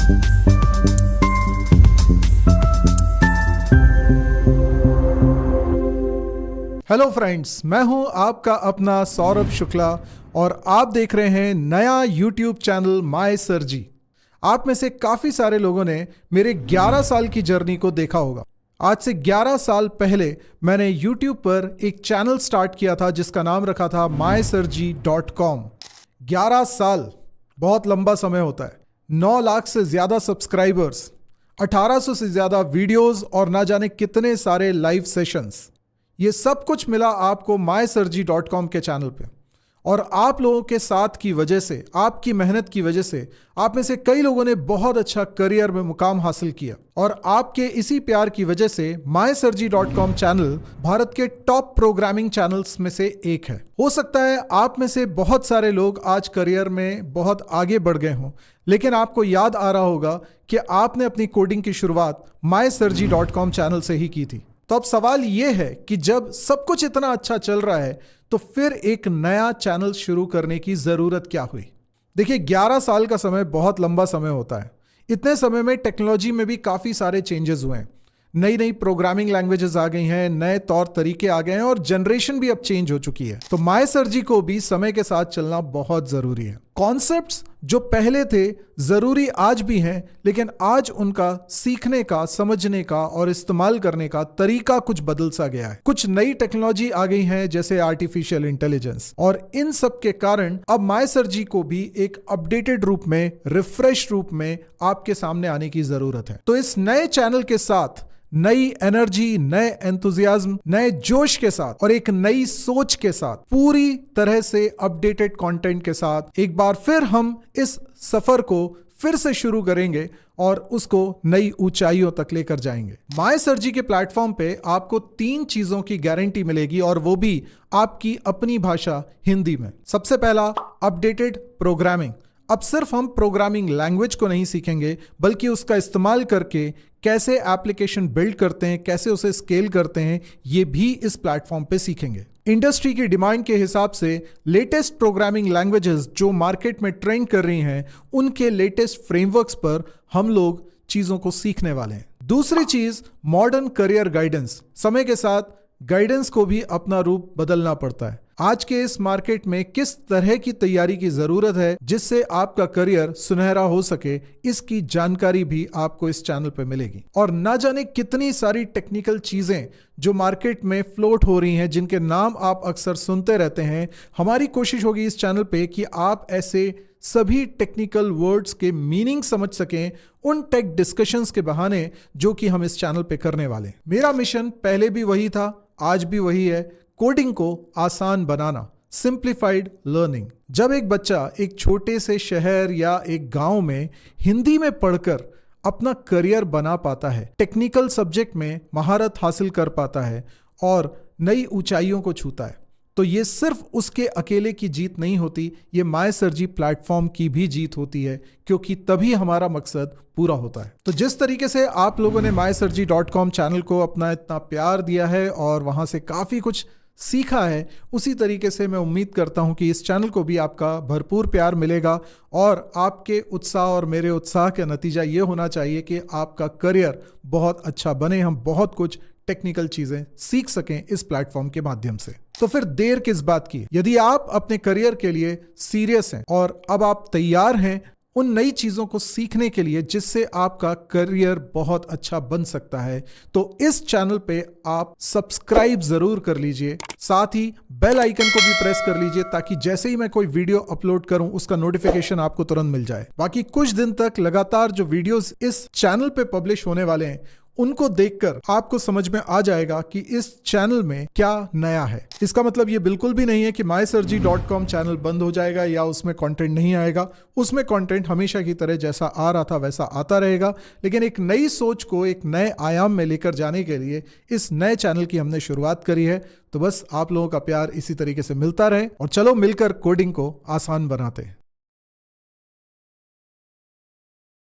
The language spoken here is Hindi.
हेलो फ्रेंड्स, मैं हूं आपका अपना सौरभ शुक्ला और आप देख रहे हैं नया यूट्यूब चैनल माय सर जी। आप में से काफ़ी सारे लोगों ने मेरे 11 साल की जर्नी को देखा होगा। आज से 11 साल पहले मैंने यूट्यूब पर एक चैनल स्टार्ट किया था जिसका नाम रखा था mysirji.com। 11 साल बहुत लंबा समय होता है। 9 लाख से ज़्यादा सब्सक्राइबर्स, 1800 से ज़्यादा वीडियोस और ना जाने कितने सारे लाइव सेशंस, ये सब कुछ मिला आपको mysirji.com के चैनल पे। और आप लोगों के साथ की वजह से, आपकी मेहनत की वजह से आप में से कई लोगों ने बहुत अच्छा करियर में मुकाम हासिल किया। और आपके इसी प्यार की वजह से mysirji.com चैनल भारत के टॉप प्रोग्रामिंग चैनल्स में से एक है। हो सकता है आप में से बहुत सारे लोग आज करियर में बहुत आगे बढ़ गए हों, लेकिन आपको याद आ रहा होगा कि आपने अपनी कोडिंग की शुरुआत mysirji.com चैनल से ही की थी। तो अब सवाल यह है कि जब सब कुछ इतना अच्छा चल रहा है तो फिर एक नया चैनल शुरू करने की जरूरत क्या हुई? देखिए, 11 साल का समय बहुत लंबा समय होता है। इतने समय में टेक्नोलॉजी में भी काफी सारे चेंजेस हुए हैं। नई नई प्रोग्रामिंग लैंग्वेजेस आ गई हैं, नए तौर तरीके आ गए हैं और जनरेशन भी अब चेंज हो चुकी है। तो mysirji को भी समय के साथ चलना बहुत जरूरी है। कॉन्सेप्ट्स जो पहले थे जरूरी आज भी हैं, लेकिन आज उनका सीखने का, समझने का और इस्तेमाल करने का तरीका कुछ बदल सा गया है। कुछ नई टेक्नोलॉजी आ गई है जैसे आर्टिफिशियल इंटेलिजेंस, और इन सब के कारण अब mysirji को भी एक अपडेटेड रूप में, रिफ्रेश रूप में आपके सामने आने की जरूरत है। तो इस नए चैनल के साथ नई एनर्जी, नए एंथुजियाज्म, नए जोश के साथ और एक नई सोच के साथ, पूरी तरह से अपडेटेड कंटेंट के साथ एक बार फिर हम इस सफर को फिर से शुरू करेंगे और उसको नई ऊंचाइयों तक लेकर जाएंगे। mysirji के प्लेटफॉर्म पे आपको 3 चीजों की गारंटी मिलेगी और वो भी आपकी अपनी भाषा हिंदी में। सबसे पहला, अपडेटेड प्रोग्रामिंग। अब सिर्फ हम प्रोग्रामिंग लैंग्वेज को नहीं सीखेंगे, बल्कि उसका इस्तेमाल करके कैसे एप्लीकेशन बिल्ड करते हैं, कैसे उसे स्केल करते हैं, ये भी इस प्लेटफॉर्म पे सीखेंगे। इंडस्ट्री की डिमांड के हिसाब से लेटेस्ट प्रोग्रामिंग लैंग्वेजेस जो मार्केट में ट्रेंड कर रही हैं, उनके लेटेस्ट फ्रेमवर्क्स पर हम लोग चीजों को सीखने वाले हैं। दूसरी चीज, मॉडर्न करियर गाइडेंस। समय के साथ गाइडेंस को भी अपना रूप बदलना पड़ता है। आज के इस मार्केट में किस तरह की तैयारी की जरूरत है जिससे आपका करियर सुनहरा हो सके, इसकी जानकारी भी आपको इस चैनल पे मिलेगी। और ना जाने कितनी सारी टेक्निकल चीजें जो मार्केट में फ्लोट हो रही हैं, जिनके नाम आप अक्सर सुनते रहते हैं। हमारी कोशिश होगी इस चैनल पे कि आप ऐसे सभी टेक्निकल वर्ड्स के मीनिंग समझ सकें उन टेक डिस्कशंस के बहाने जो कि हम इस चैनल पे करने वाले हैं। मेरा मिशन पहले भी वही था, आज भी वही है, कोडिंग को आसान बनाना, सिंप्लीफाइड लर्निंग। जब एक बच्चा एक छोटे से शहर या एक गांव में हिंदी में पढ़कर अपना करियर बना पाता है, टेक्निकल सब्जेक्ट में महारत हासिल कर पाता है और नई ऊंचाइयों को छूता है, तो ये सिर्फ उसके अकेले की जीत नहीं होती, ये mysirji प्लेटफॉर्म की भी जीत होती है, क्योंकि तभी हमारा मकसद पूरा होता है। तो जिस तरीके से आप लोगों ने mysirji.com चैनल को अपना इतना प्यार दिया है और वहां से काफी कुछ सीखा है, उसी तरीके से मैं उम्मीद करता हूं कि इस चैनल को भी आपका भरपूर प्यार मिलेगा और आपके उत्साह और मेरे उत्साह का नतीजा ये होना चाहिए कि आपका करियर बहुत अच्छा बने, हम बहुत कुछ टेक्निकल चीजें सीख सकें इस प्लेटफॉर्म के माध्यम से। तो फिर देर किस बात की? यदि आप अपने करियर के लिए सीरियस हैं और अब आप तैयार हैं उन नई चीजों को सीखने के लिए जिससे आपका करियर बहुत अच्छा बन सकता है, तो इस चैनल पे आप सब्सक्राइब जरूर कर लीजिए, साथ ही बेल आइकन को भी प्रेस कर लीजिए ताकि जैसे ही मैं कोई वीडियो अपलोड करूं उसका नोटिफिकेशन आपको तुरंत मिल जाए। बाकी कुछ दिन तक लगातार जो वीडियोस इस चैनल पे पब्लिश होने वाले हैं, उनको देखकर आपको समझ में आ जाएगा कि इस चैनल में क्या नया है। इसका मतलब ये बिल्कुल भी नहीं है कि mysirji.com चैनल बंद हो जाएगा या उसमें कंटेंट नहीं आएगा। उसमें कंटेंट हमेशा की तरह जैसा आ रहा था वैसा आता रहेगा, लेकिन एक नई सोच को एक नए आयाम में लेकर जाने के लिए इस नए चैनल की हमने शुरुआत करी है। तो बस आप लोगों का प्यार इसी तरीके से मिलता रहे और चलो मिलकर कोडिंग को आसान बनाते हैं।